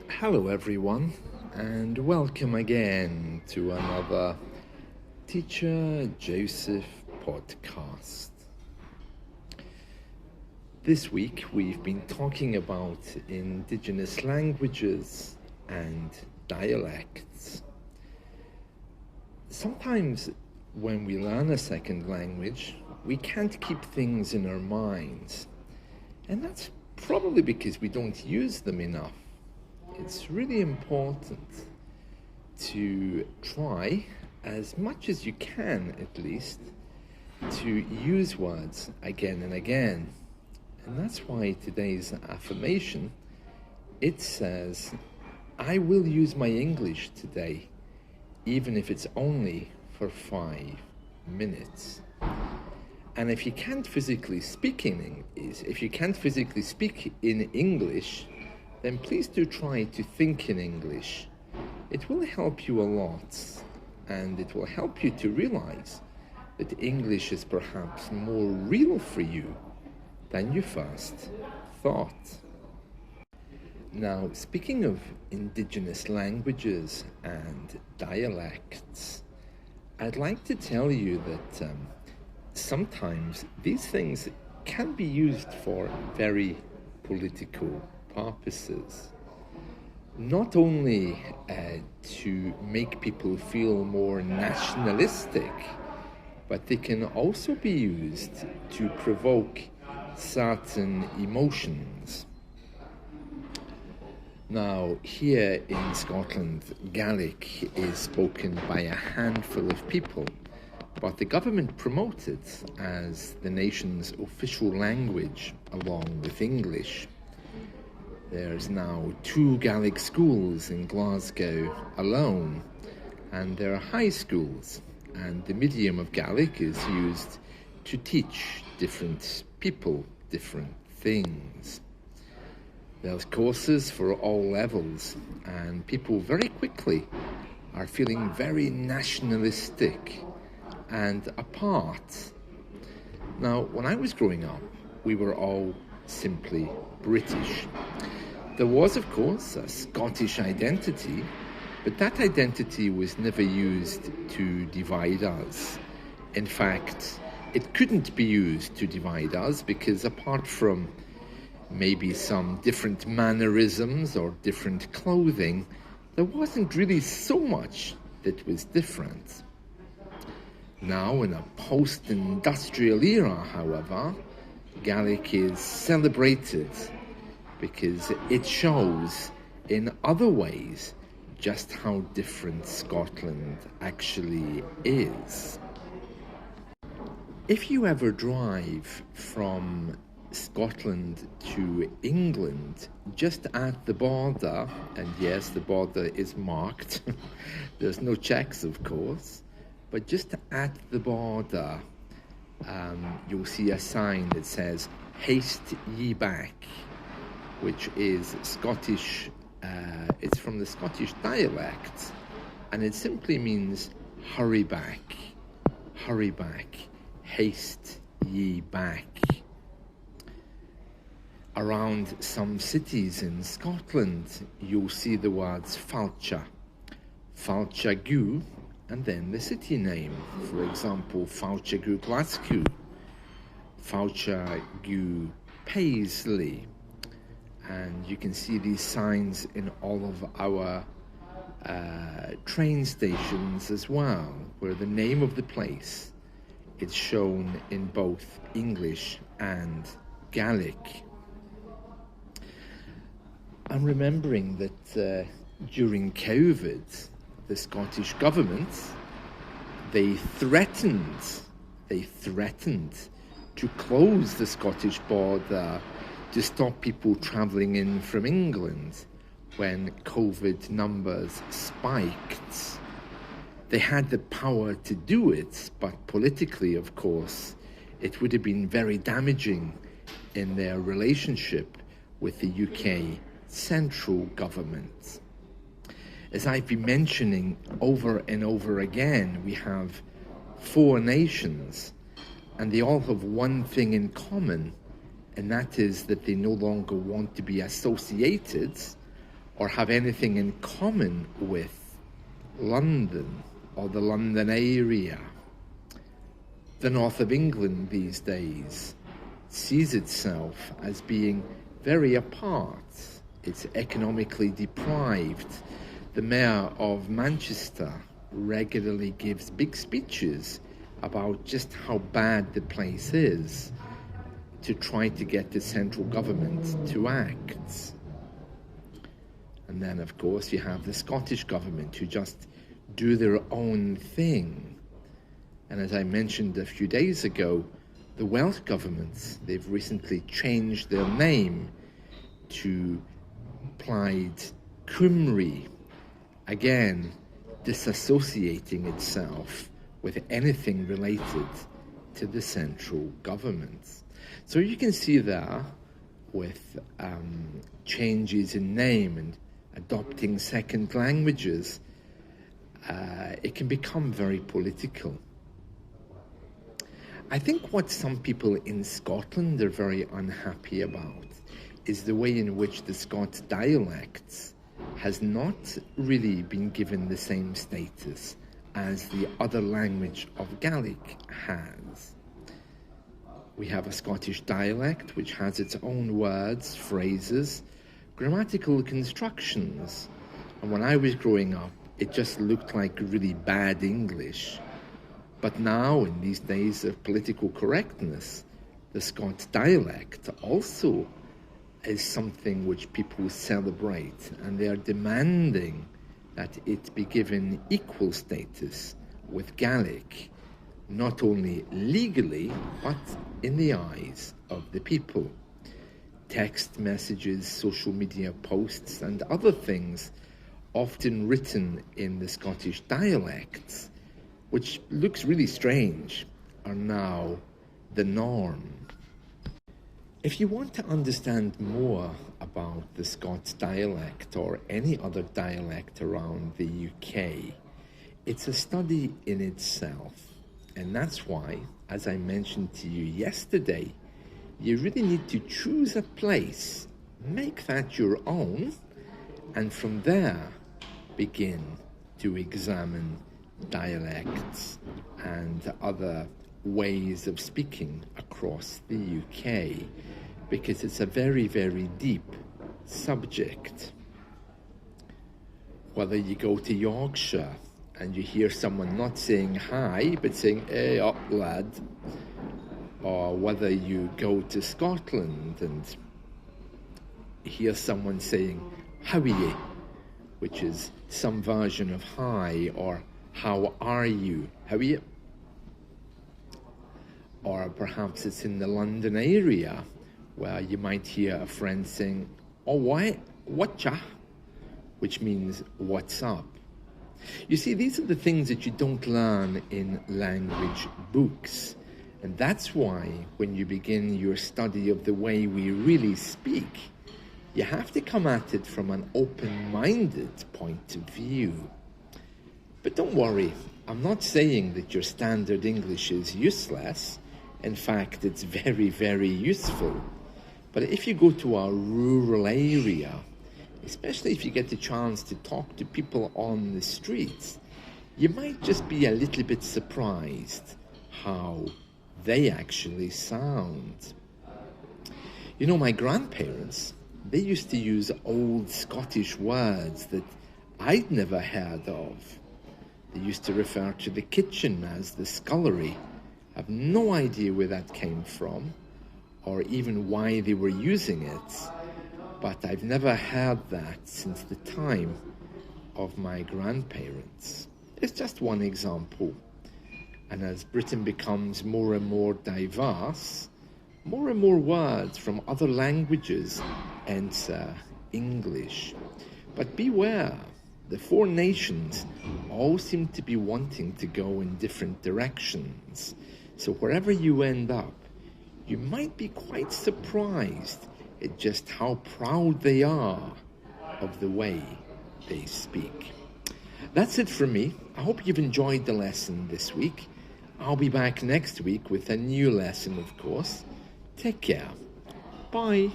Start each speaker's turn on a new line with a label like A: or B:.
A: Hello, everyone, and welcome again to another Teacher Joseph podcast. This week, we've been talking about indigenous languages and dialects. Sometimes, when we learn a second language, we can't keep things in our minds, and that's probably because we don't use them enough. It's really important to try, as much as you can at least, to use words again and again. And that's why today's affirmation, it says, I will use my English today, even if it's only for 5 minutes. And if you can't physically speak in English, then please do try to think in English. It will help you a lot, and it will help you to realize that English is perhaps more real for you than you first thought. Now, speaking of indigenous languages and dialects, I'd like to tell you that sometimes these things can be used for very political purposes. Not only to make people feel more nationalistic, but they can also be used to provoke certain emotions. Now, here in Scotland, Gaelic is spoken by a handful of people, but the government promotes it as the nation's official language along with English. There's now 2 Gaelic schools in Glasgow alone, and there are high schools, and the medium of Gaelic is used to teach different people different things. There's courses for all levels, and people very quickly are feeling very nationalistic and apart. Now, when I was growing up, we were all simply British. There was, of course, a Scottish identity, but that identity was never used to divide us. In fact, it couldn't be used to divide us because apart from maybe some different mannerisms or different clothing, there wasn't really so much that was different. Now, in a post-industrial era, however, Gaelic is celebrated because it shows in other ways just how different Scotland actually is. If you ever drive from Scotland to England, just at the border, and yes, the border is marked, there's no checks of course, but just at the border, you'll see a sign that says, "Haste ye back," which is Scottish, it's from the Scottish dialect, and it simply means hurry back, haste ye back. Around some cities in Scotland, you'll see the words Falcha, Falchagu, and then the city name. For example, Falchagu Glasgow, Falchagu Paisley. And you can see these signs in all of our train stations as well, where the name of the place is shown in both English and Gaelic. I'm remembering that during COVID, the Scottish government, they threatened to close the Scottish border to stop people travelling in from England when COVID numbers spiked. They had the power to do it, but politically, of course, it would have been very damaging in their relationship with the UK central government. As I've been mentioning over and over again, we have 4 nations, and they all have one thing in common, and that is that they no longer want to be associated or have anything in common with London or the London area. The north of England these days sees itself as being very apart. It's economically deprived. The mayor of Manchester regularly gives big speeches about just how bad the place is to try to get the central government to act. And then, of course, you have the Scottish government who just do their own thing. And as I mentioned a few days ago, the Welsh government, they've recently changed their name to Plaid Cymru, again disassociating itself with anything related to the central government. So you can see there, with changes in name and adopting second languages, it can become very political. I think what some people in Scotland are very unhappy about is the way in which the Scots dialects has not really been given the same status as the other language of Gaelic has. We have a Scottish dialect which has its own words, phrases, grammatical constructions, and when I was growing up it just looked like really bad English. But now, in these days of political correctness, the Scots dialect also is something which people celebrate, and they are demanding that it be given equal status with Gaelic, not only legally, but in the eyes of the people. Text messages, social media posts, and other things often written in the Scottish dialects, which looks really strange, are now the norm. If you want to understand more about the Scots dialect or any other dialect around the UK, it's a study in itself. And that's why, as I mentioned to you yesterday, you really need to choose a place, make that your own, and from there begin to examine dialects and other ways of speaking across the UK, because it's a very, very deep subject. Whether you go to Yorkshire and you hear someone not saying hi but saying "hey up lad," or whether you go to Scotland and hear someone saying "how are you," which is some version of hi, or "how are you, how are you?" Or perhaps it's in the London area where you might hear a friend saying "oh whatcha," which means "what's up." You see, these are the things that you don't learn in language books, and that's why when you begin your study of the way we really speak, you have to come at it from an open-minded point of view. But don't worry, I'm not saying that your standard English is useless. In fact, it's very, very useful. But if you go to a rural area, especially if you get the chance to talk to people on the streets, you might just be a little bit surprised how they actually sound. You know, my grandparents, they used to use old Scottish words that I'd never heard of. They used to refer to the kitchen as the scullery. I've no idea where that came from, or even why they were using it, but I've never heard that since the time of my grandparents. It's just one example. And as Britain becomes more and more diverse, more and more words from other languages enter English. But beware, the four nations all seem to be wanting to go in different directions. So wherever you end up, you might be quite surprised at just how proud they are of the way they speak. That's it from me. I hope you've enjoyed the lesson this week. I'll be back next week with a new lesson, of course. Take care. Bye.